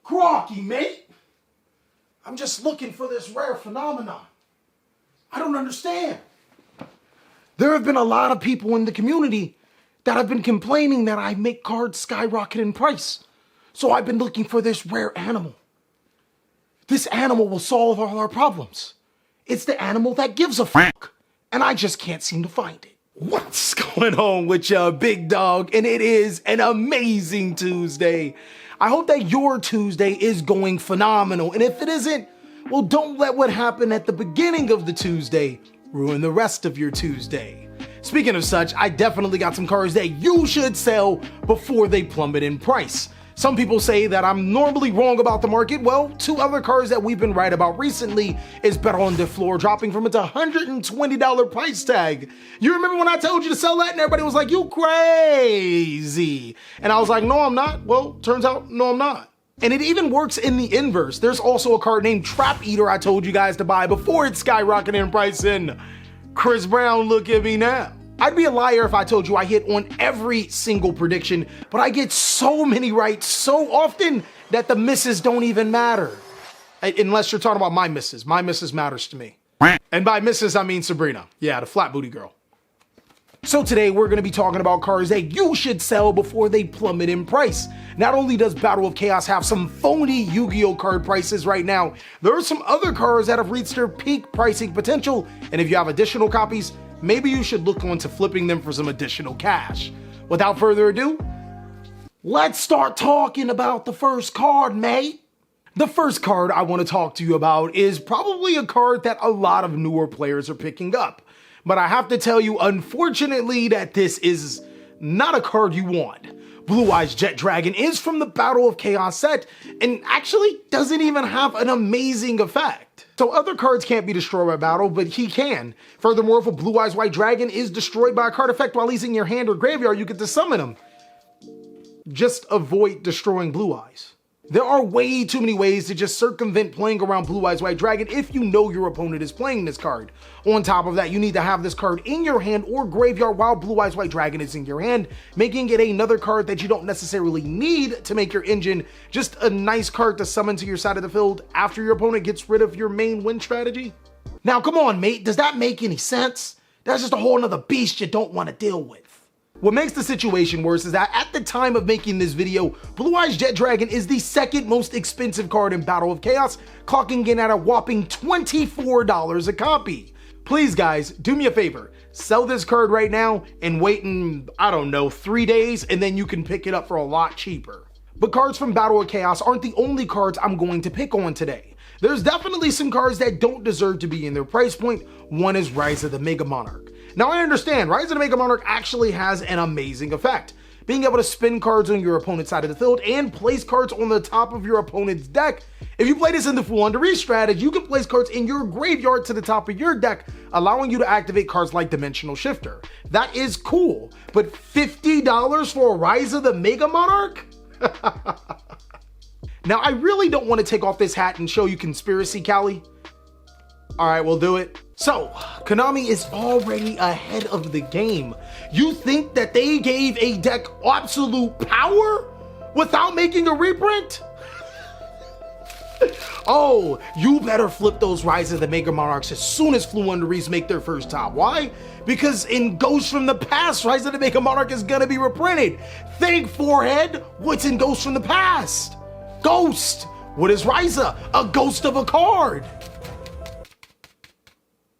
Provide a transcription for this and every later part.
Groggy, mate. I'm just looking for this rare phenomenon. I don't understand. There have been a lot of people in the community that have been complaining that I make cards skyrocket in price. So I've been looking for this rare animal. This animal will solve all our problems. It's the animal that gives a fuck. And I just can't seem to find it. What's going on with ya, big dog? And it is an amazing Tuesday. I hope that your Tuesday is going phenomenal. And if it isn't, well, don't let what happened at the beginning of the Tuesday ruin the rest of your Tuesday. Speaking of such, I definitely got some cards that you should sell before they plummet in price. Some people say that I'm normally wrong about the market. Well, two other cards that we've been right about recently is Battle de Fleur dropping from its $120 price tag. You remember when I told you to sell that and everybody was like, you crazy. And I was like, no, I'm not. Well, turns out, no, I'm not. And it even works in the inverse. There's also a card named Trap Eater I told you guys to buy before it skyrocketed in price, and Chris Brown, look at me now. I'd be a liar if I told you I hit on every single prediction, but I get so many right so often that the misses don't even matter. Unless you're talking about my misses. My misses matters to me. And by misses, I mean Sabrina. Yeah, the flat booty girl. So today we're going to be talking about cards that you should sell before they plummet in price. Not only does Battle of Chaos have some phony Yu-Gi-Oh card prices right now, there are some other cards that have reached their peak pricing potential, and if you have additional copies, maybe you should look onto flipping them for some additional cash. Without further ado, let's start talking about the first card, mate. The first card I want to talk to you about is probably a card that a lot of newer players are picking up. But I have to tell you, unfortunately, that this is not a card you want. Blue Eyes Jet Dragon is from the Battle of Chaos set and actually doesn't even have an amazing effect. So other cards can't be destroyed by battle, but he can. Furthermore, if a Blue Eyes White Dragon is destroyed by a card effect while he's in your hand or graveyard, you get to summon him. Just avoid destroying Blue Eyes. There are way too many ways to just circumvent playing around Blue Eyes White Dragon if you know your opponent is playing this card. On top of that, you need to have this card in your hand or graveyard while Blue Eyes White Dragon is in your hand, making it another card that you don't necessarily need to make your engine, just a nice card to summon to your side of the field after your opponent gets rid of your main win strategy. Now come on, mate, does that make any sense? That's just a whole nother beast you don't want to deal with. What makes the situation worse is that at the time of making this video, Blue Eyes Jet Dragon is the second most expensive card in Battle of Chaos, clocking in at a whopping $24 a copy. Please guys, do me a favor, sell this card right now and wait in, I don't know, 3 days, and then you can pick it up for a lot cheaper. But cards from Battle of Chaos aren't the only cards I'm going to pick on today. There's definitely some cards that don't deserve to be in their price point. One is Rise of the Mega Monarch. Now I understand, Rise of the Mega Monarch actually has an amazing effect. Being able to spin cards on your opponent's side of the field and place cards on the top of your opponent's deck. If you play this in the full Under-Reach strategy, you can place cards in your graveyard to the top of your deck, allowing you to activate cards like Dimensional Shifter. That is cool, but $50 for a Rise of the Mega Monarch? Now I really don't want to take off this hat and show you conspiracy, Callie. All right, we'll do it. So, Konami is already ahead of the game. You think that they gave a deck absolute power without making a reprint? Oh, you better flip those Rise of the Mega Monarchs as soon as Flu Underrees make their first top. Why? Because in Ghosts from the Past, Rise of the Mega Monarch is gonna be reprinted. Think, forehead, what's in Ghosts from the Past? Ghost! What is Ryza? A ghost of a card!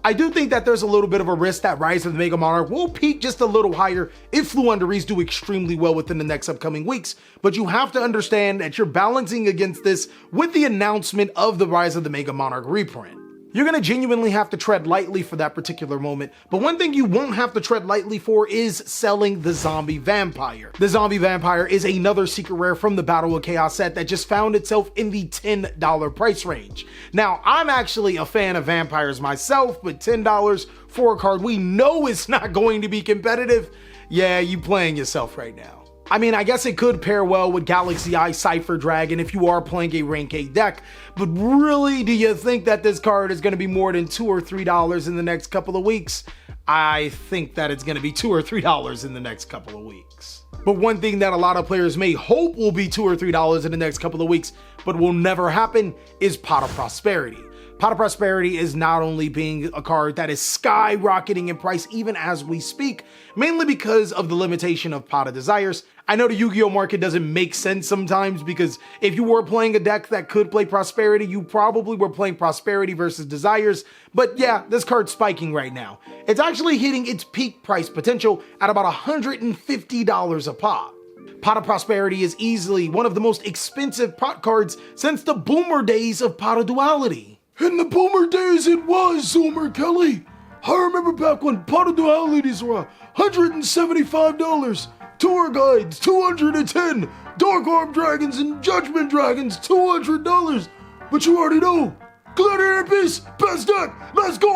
I do think that there's a little bit of a risk that Rise of the Mega Monarch will peak just a little higher if Flu Underrees do extremely well within the next upcoming weeks, but you have to understand that you're balancing against this with the announcement of the Rise of the Mega Monarch reprint. You're gonna genuinely have to tread lightly for that particular moment, but one thing you won't have to tread lightly for is selling the Zombie Vampire. The Zombie Vampire is another secret rare from the Battle of Chaos set that just found itself in the $10 price range. Now, I'm actually a fan of vampires myself, but $10 for a card we know is not going to be competitive, yeah, you playing yourself right now. I mean, I guess it could pair well with Galaxy Eye Cypher Dragon if you are playing a rank 8 deck, but really, do you think that this card is going to be more than $2 or $3 in the next couple of weeks? I think that it's going to be $2 or $3 in the next couple of weeks. But one thing that a lot of players may hope will be $2 or $3 in the next couple of weeks, but will never happen, is Pot of Prosperity. Pot of Prosperity is not only being a card that is skyrocketing in price even as we speak, mainly because of the limitation of Pot of Desires. I know the Yu-Gi-Oh market doesn't make sense sometimes, because if you were playing a deck that could play Prosperity, you probably were playing Prosperity versus Desires. But yeah, this card's spiking right now. It's actually hitting its peak price potential at about $150 a pop. Pot of Prosperity is easily one of the most expensive pot cards since the boomer days of Pot of Duality. In the boomer days it was, Zoomer Kelly. I remember back when Pot of Dualities were $175, Tour Guides $210, Dark Arm Dragons and Judgment Dragons $200. But you already know, Gladiator Beast, best deck, let's go!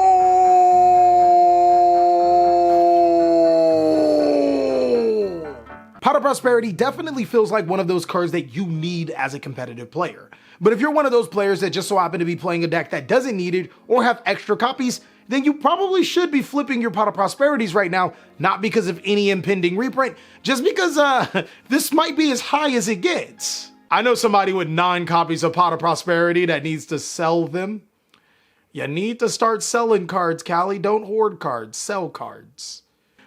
Pot of Prosperity definitely feels like one of those cards that you need as a competitive player. But if you're one of those players that just so happen to be playing a deck that doesn't need it or have extra copies, then you probably should be flipping your Pot of Prosperities right now, not because of any impending reprint, just because this might be as high as it gets. I know somebody with 9 copies of Pot of Prosperity that needs to sell them. You need to start selling cards, Callie. Don't hoard cards, sell cards.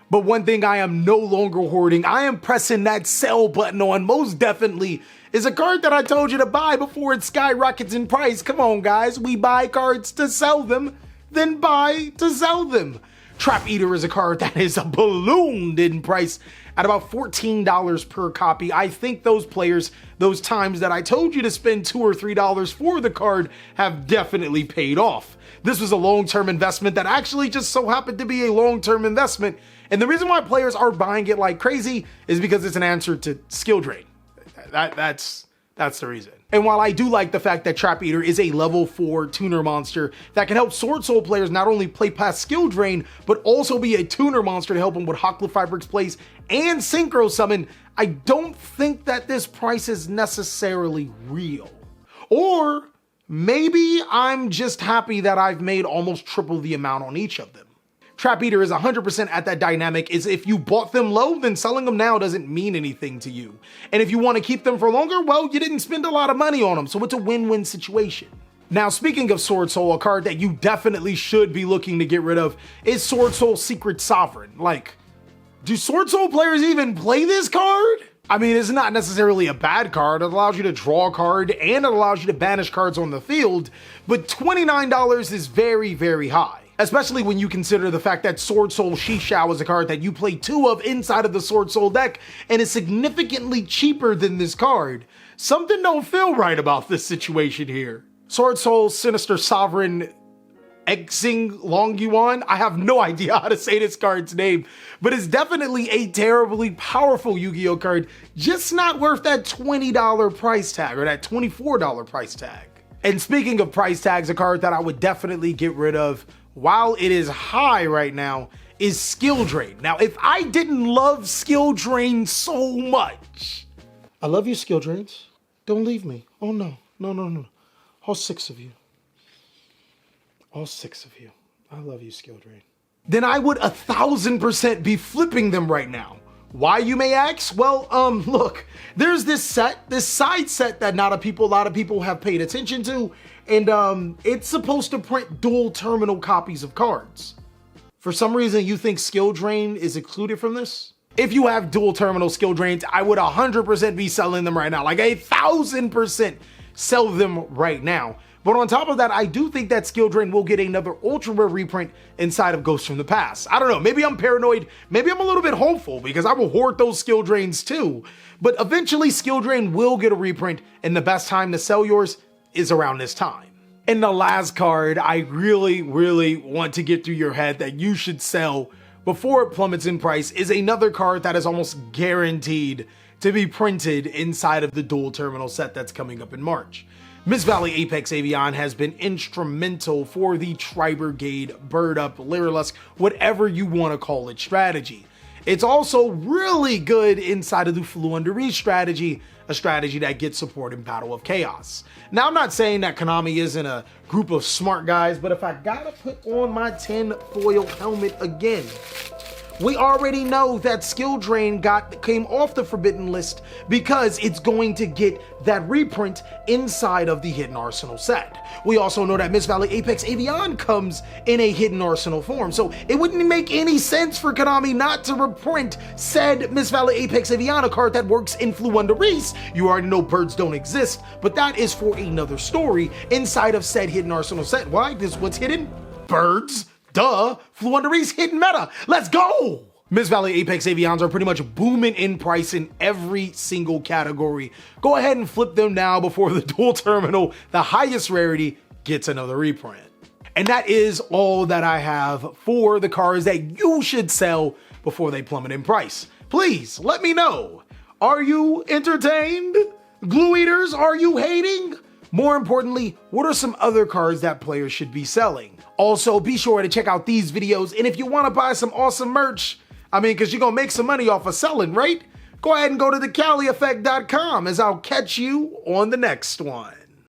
But one thing I am no longer hoarding, I am pressing that sell button on, most definitely, is a card that I told you to buy before it skyrockets in price. Come on, guys. We buy cards to sell them, then buy to sell them. Trap Eater is a card that is ballooned in price at about $14 per copy. I think those players, those times that I told you to spend $2 or $3 for the card, have definitely paid off. This was a long-term investment that actually just so happened to be a long-term investment. And the reason why players are buying it like crazy is because it's an answer to skill drain. That's the reason. And while I do like the fact that Trap Eater is a level 4 tuner monster that can help Sword Soul players not only play past skill drain, but also be a tuner monster to help them with Hockley-Fibrix plays and Synchro Summon, I don't think that this price is necessarily real. Or maybe I'm just happy that I've made almost triple the amount on each of them. Trap Eater is 100% at that dynamic is if you bought them low, then selling them now doesn't mean anything to you. And if you want to keep them for longer, well, you didn't spend a lot of money on them, so it's a win-win situation. Now, speaking of Sword Soul, a card that you definitely should be looking to get rid of is Sword Soul Secret Sovereign. Like, do Sword Soul players even play this card? I mean, it's not necessarily a bad card. It allows you to draw a card and it allows you to banish cards on the field, but $29 is very, very high. Especially when you consider the fact that Sword Soul Shishao is a card that you play 2 of inside of the Sword Soul deck and is significantly cheaper than this card. Something don't feel right about this situation here. Sword Soul Sinister Sovereign Xing Long Yuan, I have no idea how to say this card's name, but it's definitely a terribly powerful Yu-Gi-Oh card, just not worth that $20 price tag or that $24 price tag. And speaking of price tags, a card that I would definitely get rid of while it is high right now is Skill Drain. Now, if I didn't love Skill Drain so much. I love you, Skill Drains. Don't leave me. Oh no, no, no, no. All 6 of you. All 6 of you. I love you, Skill Drain. Then I would 1000% be flipping them right now. Why, you may ask? Well, look, there's this side set that not a lot of people have paid attention to, and it's supposed to print dual terminal copies of cards. For some reason, you think Skill Drain is excluded from this? If you have dual terminal Skill Drains, I would 100% be selling them right now, like 1000% sell them right now. But on top of that, I do think that Skill Drain will get another ultra rare reprint inside of Ghosts from the Past. I don't know, maybe I'm paranoid, maybe I'm a little bit hopeful because I will hoard those Skill Drains too. But eventually Skill Drain will get a reprint and the best time to sell yours is around this time. And the last card I really, really want to get through your head that you should sell before it plummets in price is another card that is almost guaranteed to be printed inside of the dual terminal set that's coming up in March. Miss Valley Apex AVIAN has been instrumental for the Tri-Brigade, Bird Up, Lyrilusk, whatever you want to call it, strategy. It's also really good inside of the Fluenderie strategy, a strategy that gets support in Battle of Chaos. Now, I'm not saying that Konami isn't a group of smart guys, but if I gotta put on my tin foil helmet again, We already know that Skill Drain came off the forbidden list because it's going to get that reprint inside of the Hidden Arsenal set. We also know that Mist Valley Apex AVIAN comes in a Hidden Arsenal form, so it wouldn't make any sense for Konami not to reprint said Mist Valley Apex AVIAN, a card that works in Fluundereese. You already know birds don't exist, but that is for another story inside of said Hidden Arsenal set. Why? This what's hidden? Birds. Duh, Fluundereese hidden meta. Let's go! Mist Valley Apex Avians are pretty much booming in price in every single category. Go ahead and flip them now before the dual terminal, the highest rarity, gets another reprint. And that is all that I have for the cards that you should sell before they plummet in price. Please let me know. Are you entertained? Glue Eaters, are you hating? More importantly, what are some other cards that players should be selling? Also, be sure to check out these videos, and if you want to buy some awesome merch, because you're going to make some money off of selling, right? Go ahead and go to TheCaliEffect.com, as I'll catch you on the next one.